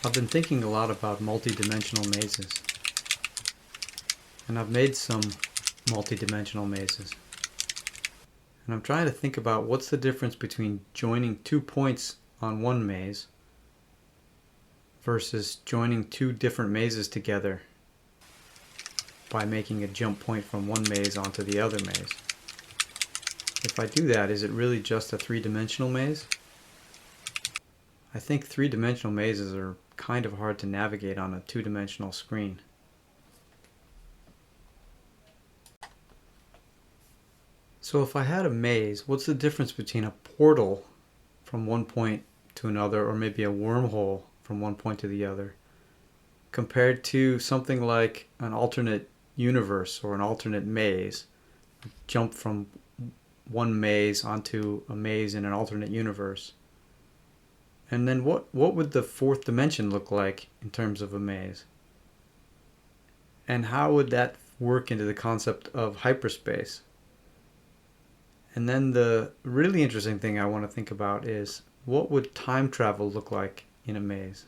I've been thinking a lot about multi-dimensional mazes, and I've made some multi-dimensional mazes. And I'm trying to think about what's the difference between joining 2 points on one maze versus joining 2 different mazes together by making a jump point from one maze onto the other maze. If I do that, is it really just a 3-dimensional maze? I think 3-dimensional mazes are kind of hard to navigate on a 2-dimensional screen. So if I had a maze, what's the difference between a portal from one point to another, or maybe a wormhole from one point to the other, compared to something like an alternate universe or an alternate maze? Jump from one maze onto a maze in an alternate universe. And then what would the 4th dimension look like in terms of a maze? And how would that work into the concept of hyperspace? And then the really interesting thing I want to think about is, what would time travel look like in a maze?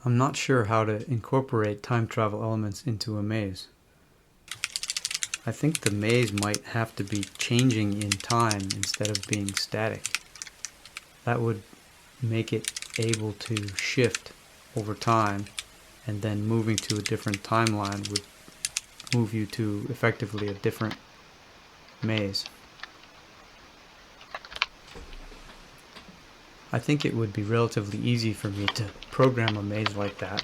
I'm not sure how to incorporate time travel elements into a maze. I think the maze might have to be changing in time instead of being static. That would make it able to shift over time, and then moving to a different timeline would move you to effectively a different maze. I think it would be relatively easy for me to program a maze like that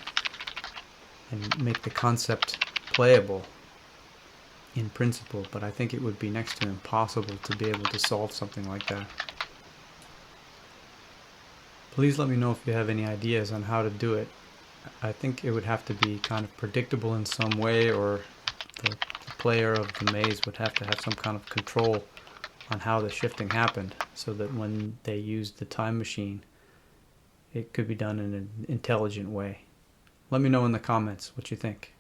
and make the concept playable in principle, but I think it would be next to impossible to be able to solve something like that. Please let me know if you have any ideas on how to do it. I think it would have to be kind of predictable in some way, or the player of the maze would have to have some kind of control on how the shifting happened, so that when they used the time machine, it could be done in an intelligent way. Let me know in the comments what you think.